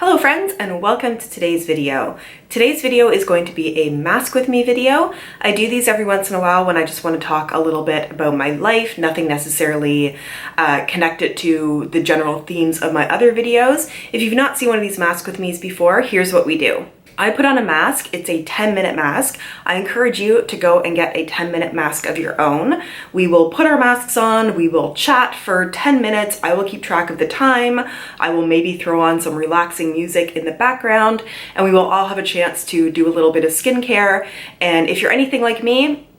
Hello friends, and welcome to today's video. Today's video is going to be a mask with me video. I do these every once in a while when I just want to talk a little bit about my life, nothing necessarily connected to the general themes of my other videos. If you've not seen one of these mask with me's before, here's what we do. I put on a mask. It's a 10-minute mask. I encourage you to go and get a 10-minute mask of your own. We will put our masks on, we will chat for 10 minutes. I will keep track of the time. I will maybe throw on some relaxing music in the background, and we will all have a chance to do a little bit of skincare. And if you're anything like me,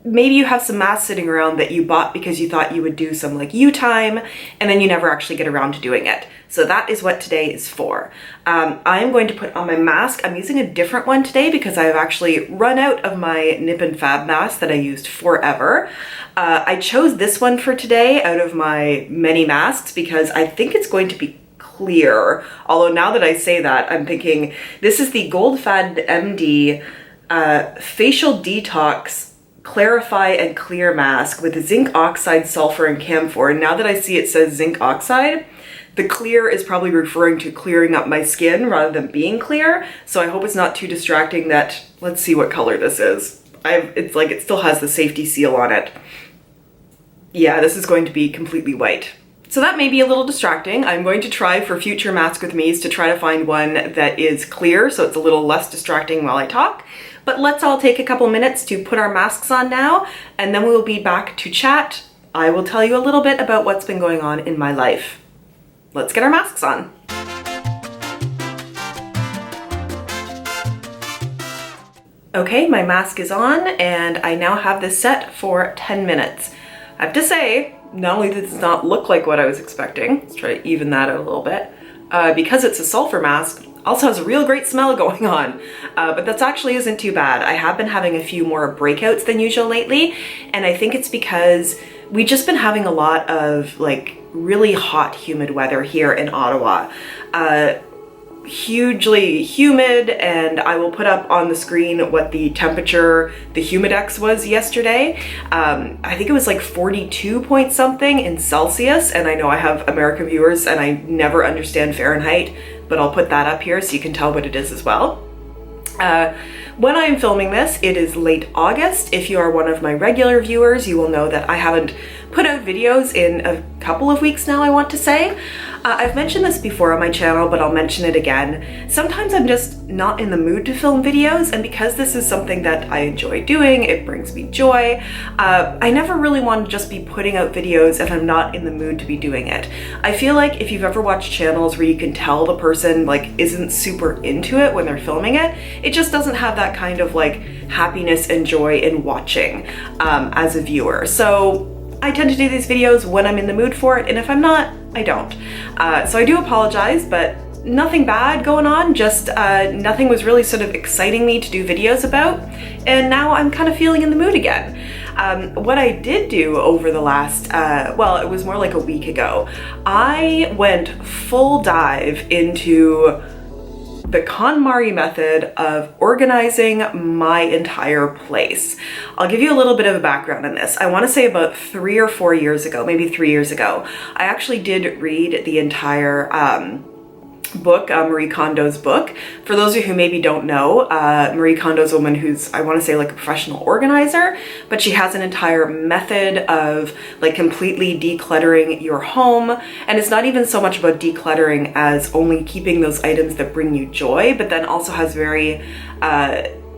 maybe you have some masks sitting around that you bought because you thought you would do some like you time, and then you never actually get around to doing it. So that is what today is for. I am going to put on my mask. I'm using a different one today because I've actually run out of my Nip and Fab mask that I used forever. I chose this one for today out of my many masks because I think it's going to be clear. Although now that I say that, I'm thinking this is the Gold Fad MD Facial Detox Clarify and Clear Mask with zinc oxide, sulfur, and camphor. And now that I see it says zinc oxide, the clear is probably referring to clearing up my skin rather than being clear. So I hope it's not too distracting that, let's see what color this is. It's like it still has the safety seal on it. Yeah, this is going to be completely white. So that may be a little distracting. I'm going to try for future mask with me's to try to find one that is clear so it's a little less distracting while I talk. But let's all take a couple minutes to put our masks on now, and then we will be back to chat. I will tell you a little bit about what's been going on in my life. Let's get our masks on. Okay, my mask is on, and I now have this set for 10 minutes. I have to say, not only does it not look like what I was expecting, let's try to even that out a little bit, because it's a sulfur mask, also has a real great smell going on, but that actually isn't too bad. I have been having a few more breakouts than usual lately, and I think it's because we've just been having a lot of like really hot, humid weather here in Ottawa. Hugely humid, and I will put up on the screen what the temperature, the humidex was yesterday. I think it was like 42 point something in Celsius, and I know I have American viewers and I never understand Fahrenheit, but I'll put that up here so you can tell what it is as well. When I'm filming this, it is late August. If you are one of my regular viewers, you will know that I haven't put out videos in a couple of weeks now, I want to say. I've mentioned this before on my channel, but I'll mention it again. Sometimes I'm just not in the mood to film videos, and because this is something that I enjoy doing, it brings me joy, I never really want to just be putting out videos if I'm not in the mood to be doing it. I feel like if you've ever watched channels where you can tell the person like isn't super into it when they're filming it, it just doesn't have that kind of like happiness and joy in watching as a viewer. So I tend to do these videos when I'm in the mood for it, and if I'm not, I don't. So I do apologize, but nothing bad going on, just nothing was really sort of exciting me to do videos about, and now I'm kind of feeling in the mood again. What I did do over the last, well, it was more like a week ago, I went full dive into the Konmari method of organizing my entire place. I'll give you a little bit of a background on this. I want to say about 3 or 4 years ago, maybe 3 years ago, I actually did read the entire book, Marie Kondo's book. For those of you who maybe don't know, Marie Kondo's a woman who's, I want to say, like a professional organizer, but she has an entire method of like completely decluttering your home. And it's not even so much about decluttering as only keeping those items that bring you joy, but then also has very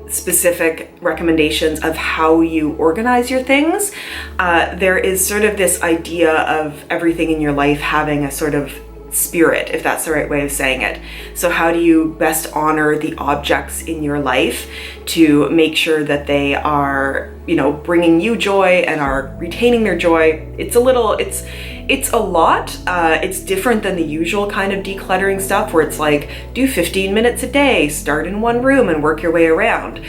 specific recommendations of how you organize your things. There is sort of this idea of everything in your life having a sort of spirit, if that's the right way of saying it. So how do you best honor the objects in your life to make sure that they are, you know, bringing you joy and are retaining their joy? It's a lot. It's different than the usual kind of decluttering stuff where it's like, do 15 minutes a day, start in one room and work your way around.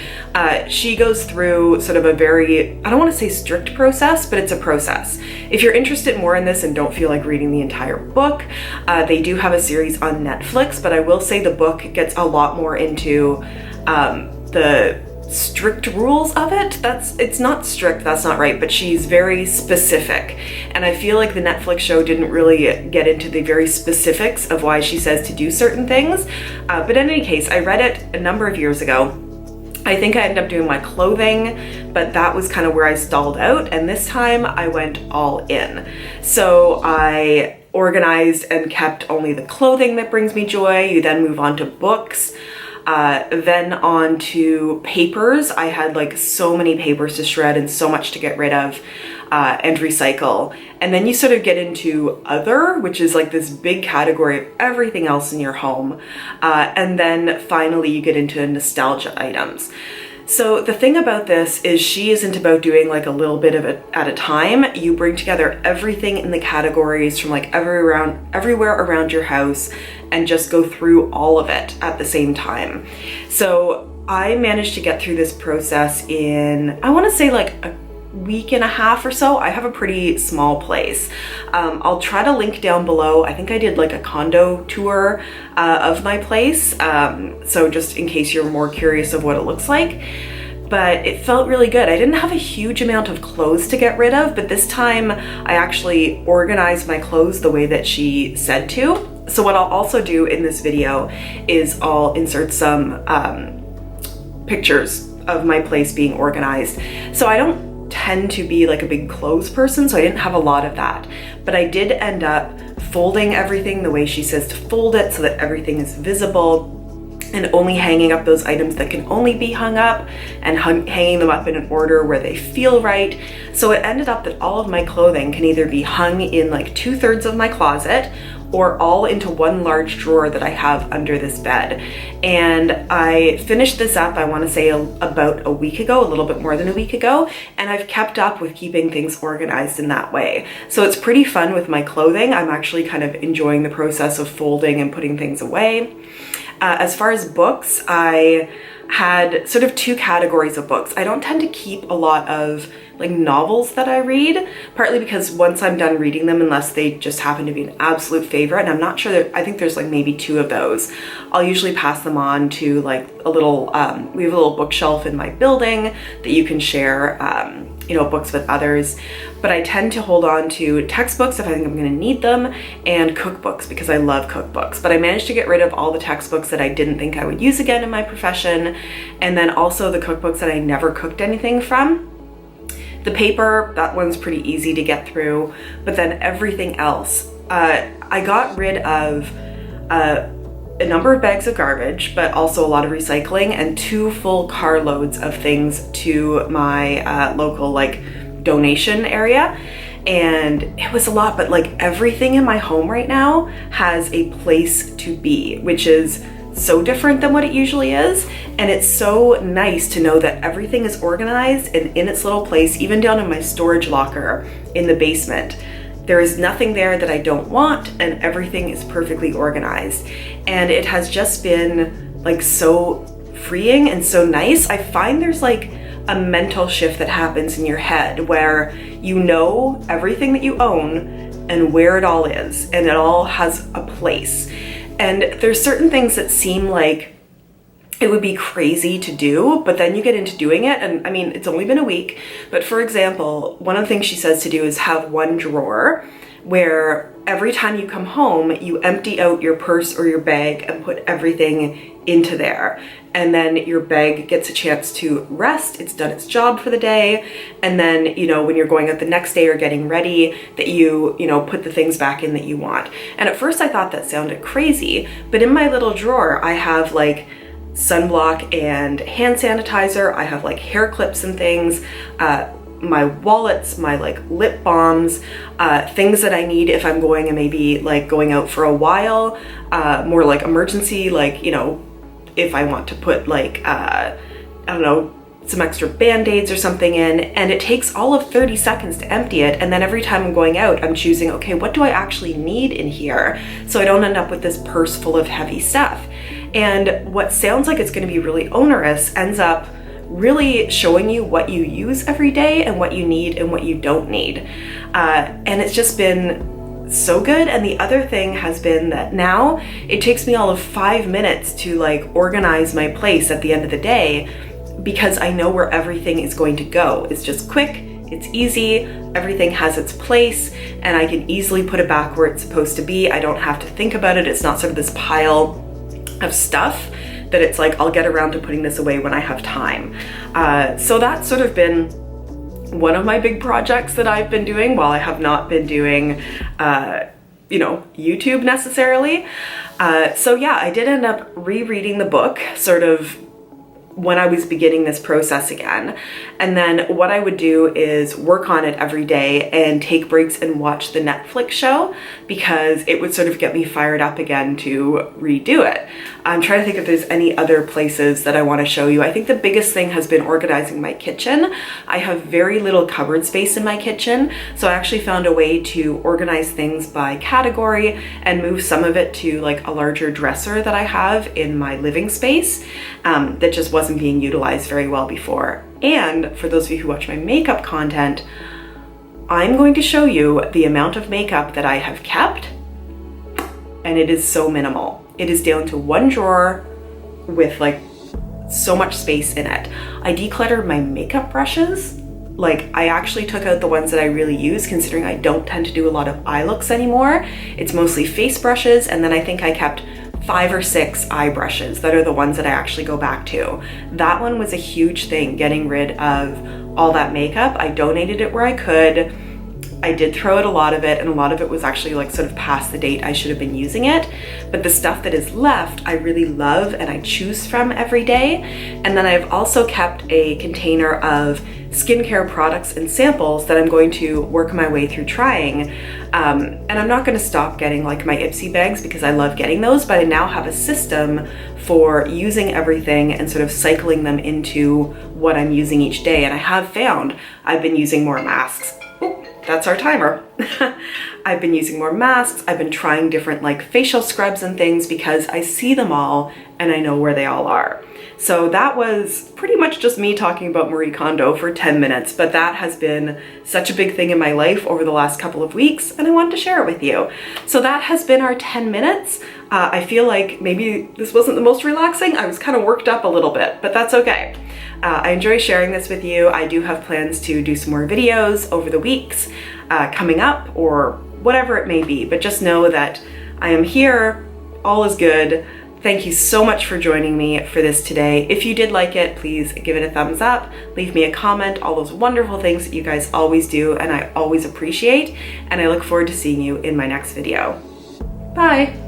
She goes through sort of a very, I don't want to say strict process, but it's a process. If you're interested more in this and don't feel like reading the entire book, they do have a series on Netflix, but I will say the book gets a lot more into the strict rules of it. It's not strict, that's not right, but she's very specific. And I feel like the Netflix show didn't really get into the very specifics of why she says to do certain things. But in any case, I read it a number of years ago. I think I ended up doing my clothing, but that was kind of where I stalled out. And this time I went all in. So I organized and kept only the clothing that brings me joy. You then move on to books, then on to papers. I had like so many papers to shred and so much to get rid of and recycle. And then you sort of get into other, which is like this big category of everything else in your home. And then finally you get into nostalgia items. So the thing about this is she isn't about doing like a little bit of it at a time. You bring together everything in the categories from like everywhere around your house and just go through all of it at the same time. So I managed to get through this process in, I want to say like a week and a half or so. I have a pretty small place. I'll try to link down below. I think I did like a condo tour of my place. So just in case you're more curious of what it looks like, but it felt really good. I didn't have a huge amount of clothes to get rid of, but this time I actually organized my clothes the way that she said to. So what I'll also do in this video is I'll insert some pictures of my place being organized. So I don't tend to be like a big clothes person, so I didn't have a lot of that, but I did end up folding everything the way she says to fold it so that everything is visible, and only hanging up those items that can only be hung up, and hanging them up in an order where they feel right. So it ended up that all of my clothing can either be hung in like 2/3 of my closet or all into one large drawer that I have under this bed. And I finished this up, I want to say about a week ago, a little bit more than a week ago, and I've kept up with keeping things organized in that way. So it's pretty fun with my clothing. I'm actually kind of enjoying the process of folding and putting things away. As far as books, I had sort of two categories of books. I don't tend to keep a lot of like novels that I read, partly because once I'm done reading them, unless they just happen to be an absolute favorite, and I'm not sure that, I think there's like maybe 2 of those, I'll usually pass them on to like a little, we have a little bookshelf in my building that you can share, you know, books with others. But I tend to hold on to textbooks if I think I'm gonna need them, and cookbooks because I love cookbooks. But I managed to get rid of all the textbooks that I didn't think I would use again in my profession, and then also the cookbooks that I never cooked anything from. The paper, that one's pretty easy to get through, but then everything else, I got rid of a number of bags of garbage, but also a lot of recycling, and 2 full carloads of things to my local like donation area. And it was a lot, but like everything in my home right now has a place to be, which is so different than what it usually is. And it's so nice to know that everything is organized and in its little place, even down in my storage locker in the basement. There is nothing there that I don't want, and everything is perfectly organized. And it has just been like so freeing and so nice. I find there's like a mental shift that happens in your head where you know everything that you own and where it all is, and it all has a place. And there's certain things that seem like it would be crazy to do, but then you get into doing it. And I mean, it's only been a week, but for example, one of the things she says to do is have one drawer where every time you come home, you empty out your purse or your bag and put everything into there. And then your bag gets a chance to rest. It's done its job for the day. And then, you know, when you're going out the next day or getting ready, that you know, put the things back in that you want. And at first I thought that sounded crazy, but in my little drawer, I have like sunblock and hand sanitizer. I have like hair clips and things, my wallets, my like lip balms, things that I need if I'm going and maybe like going out for a while, more like emergency, like, you know, if I want to put like, I don't know, some extra band-aids or something in, and it takes all of 30 seconds to empty it. And then every time I'm going out, I'm choosing, okay, what do I actually need in here? So I don't end up with this purse full of heavy stuff. And what sounds like it's going to be really onerous ends up really showing you what you use every day and what you need and what you don't need. And it's just been so good. And the other thing has been that now it takes me all of 5 minutes to like organize my place at the end of the day. because I know where everything is going to go. It's just quick, it's easy, everything has its place, and I can easily put it back where it's supposed to be. I don't have to think about it. It's not sort of this pile of stuff that it's like, I'll get around to putting this away when I have time. So that's sort of been one of my big projects that I've been doing while I have not been doing, you know, YouTube necessarily. So yeah, I did end up rereading the book sort of when I was beginning this process again. And then what I would do is work on it every day and take breaks and watch the Netflix show, because it would sort of get me fired up again to redo it. I'm trying to think if there's any other places that I want to show you. I think the biggest thing has been organizing my kitchen. I have very little cupboard space in my kitchen, so I actually found a way to organize things by category and move some of it to like a larger dresser that I have in my living space that just wasn't being utilized very well before. And for those of you who watch my makeup content, I'm going to show you the amount of makeup that I have kept, and it is so minimal. It is down to one drawer with like so much space in it. I decluttered my makeup brushes. Like, I actually took out the ones that I really use, considering I don't tend to do a lot of eye looks anymore. It's mostly face brushes, and then I think I kept 5 or 6 eye brushes that are the ones that I actually go back to. That one was a huge thing, getting rid of all that makeup. I donated it where I could. I did throw out a lot of it, and a lot of it was actually like sort of past the date I should have been using it. But the stuff that is left, I really love and I choose from every day. And then I've also kept a container of skincare products and samples that I'm going to work my way through trying. And I'm not going to stop getting like my Ipsy bags because I love getting those, but I now have a system for using everything and sort of cycling them into what I'm using each day. And I have found I've been using more masks. That's our timer. I've been using more masks. I've been trying different like facial scrubs and things because I see them all and I know where they all are. So that was pretty much just me talking about Marie Kondo for 10 minutes, but that has been such a big thing in my life over the last couple of weeks, and I wanted to share it with you. So that has been our 10 minutes. I feel like maybe this wasn't the most relaxing. I was kind of worked up a little bit, but that's okay. I enjoy sharing this with you. I do have plans to do some more videos over the weeks coming up, or whatever it may be, but just know that I am here, all is good. Thank you so much for joining me for this today. If you did like it, please give it a thumbs up, leave me a comment, all those wonderful things that you guys always do and I always appreciate, and I look forward to seeing you in my next video. Bye.